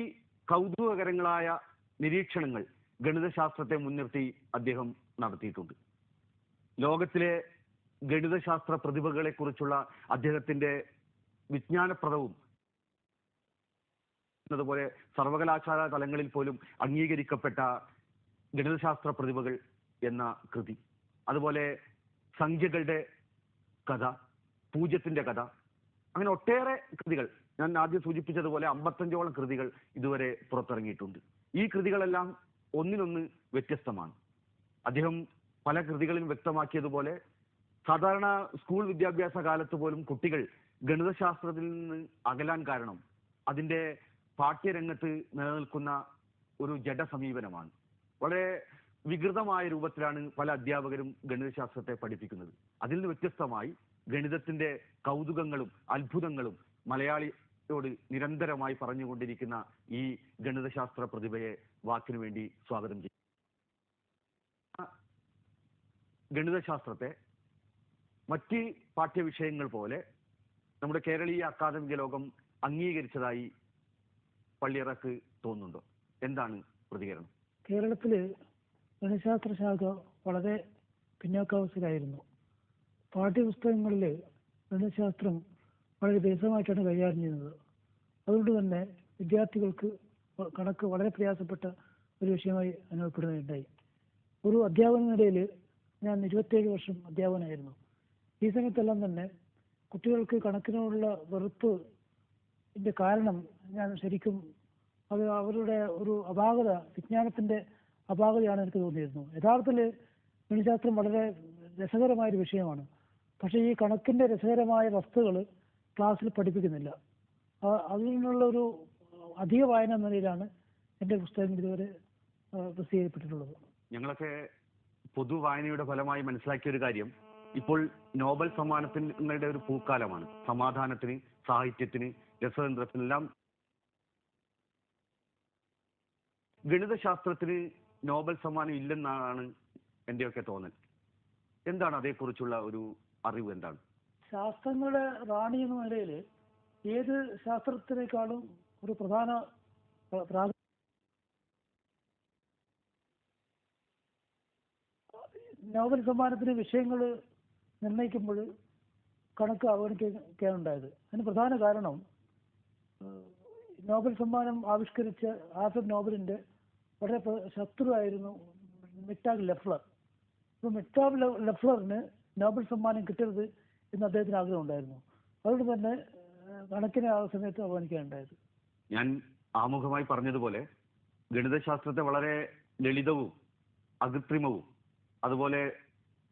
ഈ കൗതുകകരങ്ങളായ നിരീക്ഷണങ്ങൾ ഗണിതശാസ്ത്രത്തെ മുൻനിർത്തി അദ്ദേഹം നടത്തിയിട്ടുണ്ട്. ലോകത്തിലെ ഗണിതശാസ്ത്ര പ്രതിഭകളെ കുറിച്ചുള്ള അദ്ദേഹത്തിന്റെ വിജ്ഞാനപ്രദവും അതുപോലെ സർവകലാശാല തലങ്ങളിൽ പോലും അംഗീകരിക്കപ്പെട്ട ഗണിതശാസ്ത്ര പ്രതിഭകൾ എന്ന കൃതി, അതുപോലെ സംഖ്യകളുടെ കഥ, പൂജ്യത്തിന്റെ കഥ, അങ്ങനെ ഒട്ടേറെ കൃതികൾ, ഞാൻ ആദ്യം സൂചിപ്പിച്ചതുപോലെ 55ഓളം കൃതികൾ ഇതുവരെ പുറത്തിറങ്ങിയിട്ടുണ്ട്. ഈ കൃതികളെല്ലാം ഒന്നിനൊന്ന് വ്യത്യസ്തമാണ്. അദ്ദേഹം പല കൃതികളിലും വ്യക്തമാക്കിയതുപോലെ സാധാരണ സ്കൂൾ വിദ്യാഭ്യാസ കാലത്ത് പോലും കുട്ടികൾ ഗണിതശാസ്ത്രത്തിൽ നിന്ന് അകലാൻ കാരണം അതിന്റെ പാഠ്യരംഗത്ത് നിലനിൽക്കുന്ന ഒരു ജഡ സമീപനമാണ്. വളരെ വികൃതമായ രൂപത്തിലാണ് പല അധ്യാപകരും ഗണിതശാസ്ത്രത്തെ പഠിപ്പിക്കുന്നത്. അതിൽ നിന്ന് വ്യത്യസ്തമായി ഗണിതത്തിന്റെ കൗതുകങ്ങളും അത്ഭുതങ്ങളും മലയാളിയോട് നിരന്തരമായി പറഞ്ഞുകൊണ്ടിരിക്കുന്ന ഈ ഗണിതശാസ്ത്ര പ്രതിഭയെ വാക്കിനു വേണ്ടി സ്വാഗതം ചെയ്യും. ഗണിതശാസ്ത്രത്തെ മറ്റ് പാഠ്യവിഷയങ്ങൾ പോലെ നമ്മുടെ കേരളീയ അക്കാദമിക ലോകം അംഗീകരിച്ചതായി പള്ളിയറക്ക് തോന്നുന്നുണ്ടോ? എന്താണ് പ്രതികരണം? കേരളത്തില് ഗണിതശാസ്ത്ര ശാഖ വളരെ പിന്നോക്കാവസ്ഥയിലായിരുന്നു. പാഠ്യപുസ്തകങ്ങളിൽ ഗണിതശാസ്ത്രം വളരെ വിരസമായിട്ടാണ് കൈകാര്യം ചെയ്യുന്നത്. അതുകൊണ്ട് തന്നെ വിദ്യാർത്ഥികൾക്ക് കണക്ക് വളരെ പ്രയാസപ്പെട്ട ഒരു വിഷയമായി അനുഭവപ്പെടുകയുണ്ടായി. ഒരു അധ്യാപന നിലയിൽ ഞാൻ 27 വർഷം അധ്യാപകനായിരുന്നു. ഈ സമയത്തെല്ലാം തന്നെ കുട്ടികൾക്ക് കണക്കിനോടുള്ള വെറുപ്പിന്റെ കാരണം ഞാൻ ശരിക്കും അത് അവരുടെ ഒരു അപാകത, വിജ്ഞാനത്തിന്റെ അപാകതയാണ് എനിക്ക് തോന്നിയിരുന്നു. യഥാർത്ഥത്തിൽ ഗണിതശാസ്ത്രം വളരെ രസകരമായൊരു വിഷയമാണ്. പക്ഷേ ഈ കണക്കിന്റെ രസകരമായ വസ്തുക്കൾ ക്ലാസ്സിൽ പഠിപ്പിക്കുന്നില്ല. അതിൽ നിന്നുള്ള ഒരു അധിക വായന എന്ന നിലയിലാണ് എൻ്റെ പുസ്തകങ്ങൾ ഇതുവരെ പ്രസിദ്ധീകരിക്കപ്പെട്ടിട്ടുള്ളത്. ഞങ്ങളൊക്കെ പൊതുവായനയുടെ ഫലമായി മനസ്സിലാക്കിയ ഒരു കാര്യം, ഇപ്പോൾ നോബൽ സമ്മാനങ്ങളുടെ ഒരു പൂക്കാലമാണ്. സമാധാനത്തിന്, സാഹിത്യത്തിന്, രസതന്ത്രത്തിനെല്ലാം. ഗണിതശാസ്ത്രത്തിന് നോബൽ സമ്മാനം ഇല്ലെന്നാണ് എന്റെയൊക്കെ തോന്നൽ. എന്താണ് അതേക്കുറിച്ചുള്ള ഒരു അറിവ്? എന്താണ്? ശാസ്ത്രങ്ങളുടെ റാണി എന്ന നിലയിൽ ഏത് ശാസ്ത്രത്തിനേക്കാളും ഒരു പ്രധാന നോബൽ സമ്മാനത്തിന് വിഷയങ്ങൾ നിർണ്ണയിക്കുമ്പോൾ കണക്ക് അവഗണിക്കുകയാണുണ്ടായത്. അതിന് പ്രധാന കാരണം നോബൽ സമ്മാനം ആവിഷ്കരിച്ച ആൽഫ്രഡ് നോബലിന്റെ വളരെ ശത്രുവായിരുന്നു മിക്ടാഗ് ലെഫ്ലർ. അപ്പോൾ മിക്ടാഗ് ലെഫ്ലറിന് നോബൽ സമ്മാനം കിട്ടരുത് എന്ന് അദ്ദേഹത്തിന് ആഗ്രഹം ഉണ്ടായിരുന്നു. അതുകൊണ്ട് തന്നെ കണക്കിനെ ആ സമയത്ത് അവഗണിക്കുകയുണ്ടായത്. ഞാൻ ആമുഖമായി പറഞ്ഞതുപോലെ ഗണിതശാസ്ത്രത്തെ വളരെ ലളിതവും അകൃത്രിമവും അതുപോലെ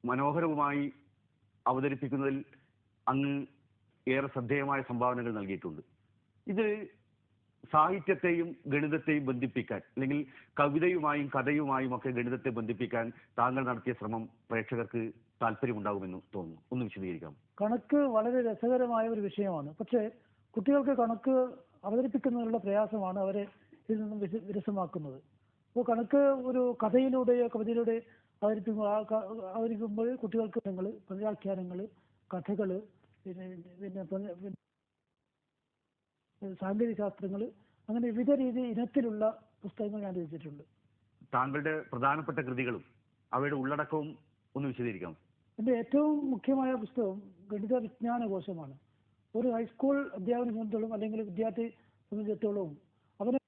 മനോഹരവുമായി അവതരിപ്പിക്കുന്നതിൽ അങ്ങ് ഏറെ ശ്രദ്ധേയമായ സംഭാവനകൾ നൽകിയിട്ടുണ്ട്. ഇത് സാഹിത്യത്തെയും ഗണിതത്തെയും ബന്ധിപ്പിക്കാൻ, അല്ലെങ്കിൽ കവിതയുമായും കഥയുമായും ഒക്കെ ഗണിതത്തെ ബന്ധിപ്പിക്കാൻ താങ്കൾ നടത്തിയ ശ്രമം പ്രേക്ഷകർക്ക് താല്പര്യമുണ്ടാകുമെന്ന് തോന്നുന്നു. ഒന്ന് വിശദീകരിക്കാം. കണക്ക് വളരെ രസകരമായ ഒരു വിഷയമാണ്. പക്ഷേ കുട്ടികൾക്ക് കണക്ക് അവതരിപ്പിക്കുന്നതിനുള്ള പ്രയാസമാണ് അവരെ ഇതിൽ നിന്നും വിരസമാക്കുന്നത്. അപ്പോൾ കണക്ക് ഒരു കഥയിലൂടെയോ കവിതയിലൂടെയോ അവതരിപ്പിക്കുമ്പോൾ കുട്ടികൾക്ക് പ്രതിവാഖ്യാനങ്ങൾ, കഥകൾ, പിന്നെ സാങ്കേതിക ശാസ്ത്രങ്ങൾ, അങ്ങനെ വിവിധ ഇനത്തിലുള്ള പുസ്തകങ്ങൾ ഞാൻ രചിച്ചിട്ടുണ്ട്. താങ്കളുടെ പ്രധാനപ്പെട്ട കൃതികളും അവയുടെ ഉള്ളടക്കവും ഒന്ന് വിശദീകരിക്കാം. എൻ്റെ ഏറ്റവും മുഖ്യമായ പുസ്തകം ഗണിത വിജ്ഞാന കോശമാണ്. ഒരു ഹൈസ്കൂൾ അധ്യാപന സംബന്ധിച്ചോളം അല്ലെങ്കിൽ വിദ്യാർത്ഥി സംബന്ധിച്ചിടത്തോളവും അവന്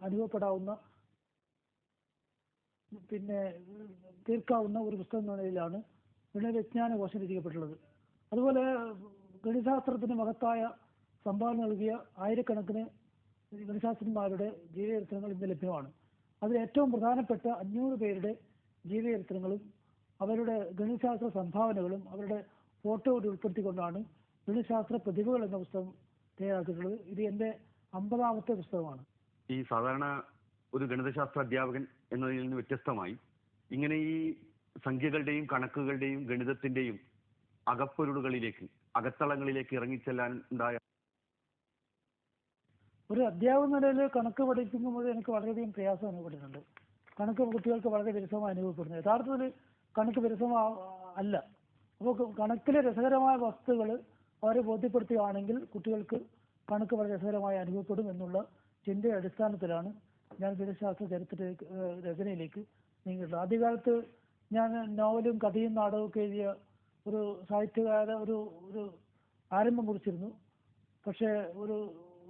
അനുഭവപ്പെടാവുന്ന പിന്നെ തീർക്കാവുന്ന ഒരു പുസ്തകം എന്ന നിലയിലാണ് ഗണിത വിജ്ഞാന കോശം രചിക്കപ്പെട്ടുള്ളത്. അതുപോലെ ഗണിതശാസ്ത്രത്തിന് മഹത്തായ സംഭാവന നൽകിയ ആയിരക്കണക്കിന് ഗണിതശാസ്ത്രജ്ഞന്മാരുടെ ജീവചരിത്രങ്ങൾ ഇന്ന് ലഭ്യമാണ്. അതിൽ ഏറ്റവും പ്രധാനപ്പെട്ട 500 പേരുടെ ജീവചരിത്രങ്ങളും അവരുടെ ഗണിതശാസ്ത്ര സംഭാവനകളും അവരുടെ ഫോട്ടോ കൂടി ഉൾപ്പെടുത്തിക്കൊണ്ടാണ് ഗണിതശാസ്ത്ര പ്രതിഭകൾ എന്ന പുസ്തകം തയ്യാറാക്കിയിട്ടുള്ളത്. ഇത് എൻ്റെ 50ാമത്തെ പുസ്തകമാണ്. ഈ സാധാരണ ഒരു ഗണിതശാസ്ത്ര അധ്യാപകൻ എന്നതിൽ നിന്ന് വ്യത്യസ്തമായി ഇങ്ങനെ ഈ സംഖ്യകളുടെയും കണക്കുകളുടെയും ഗണിതത്തിന്റെയും അകപ്പൊരുളുകളിലേക്ക്, അകത്തളങ്ങളിലേക്ക് ഇറങ്ങിച്ചെല്ലാൻ ഉണ്ടായ ഒരു അധ്യാപന നിലയിൽ കണക്ക് പഠിപ്പിക്കുമ്പോൾ എനിക്ക് വളരെയധികം പ്രയാസം അനുഭവപ്പെട്ടിട്ടുണ്ട്. കണക്ക് കുട്ടികൾക്ക് വളരെ വിരസമായി അനുഭവപ്പെടുന്നു. യഥാർത്ഥത്തിൽ കണക്ക് അല്ല. അപ്പോൾ കണക്കിലെ രസകരമായ വസ്തുക്കൾ അവരെ ബോധ്യപ്പെടുത്തുകയാണെങ്കിൽ കുട്ടികൾക്ക് കണക്ക് വളരെ രസകരമായി അനുഭവപ്പെടും എന്നുള്ള ചിന്തയുടെ അടിസ്ഥാനത്തിലാണ് ഞാൻ ഗണിതശാസ്ത്ര ചരിത്രത്തിലേക്ക് രചനയിലേക്ക് നീങ്ങിയിട്ടുള്ളത്. ആദ്യകാലത്ത് ഞാൻ നോവലും കഥയും നാടകമൊക്കെ എഴുതിയ ഒരു സാഹിത്യകാര ഒരു ഒരു ആരംഭം കുറിച്ചിരുന്നു. പക്ഷേ ഒരു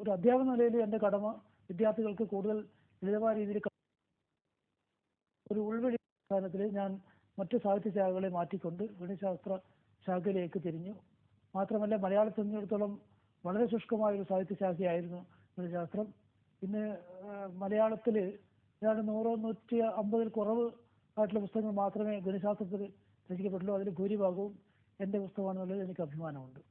ഒരു അധ്യാപന നിലയിൽ എൻ്റെ കടമ വിദ്യാർത്ഥികൾക്ക് കൂടുതൽ ലളിതമായ രീതിയിൽ ഒരു ഉൾവഴി സ്ഥാനത്തിൽ ഞാൻ മറ്റു സാഹിത്യ ശാഖകളെ മാറ്റിക്കൊണ്ട് ഗണിതശാസ്ത്ര ശാഖയിലേക്ക് തിരിഞ്ഞു. മാത്രമല്ല മലയാളത്തെ സംബന്ധിച്ചിടത്തോളം വളരെ ശുഷ്കമായ ഒരു സാഹിത്യ ശാഖയായിരുന്നു ഗണിതശാസ്ത്രം. ഇന്ന് മലയാളത്തിൽ ഏതാണ്ട് 100-150 കുറവ് ആയിട്ടുള്ള പുസ്തകങ്ങൾ മാത്രമേ ഗണിതശാസ്ത്രത്തിൽ രചിക്കപ്പെട്ടുള്ളൂ. അതിൽ ഭൂരിഭാഗവും എൻ്റെ പുസ്തകമാണെന്നുള്ളത് എനിക്ക് അഭിമാനമുണ്ട്.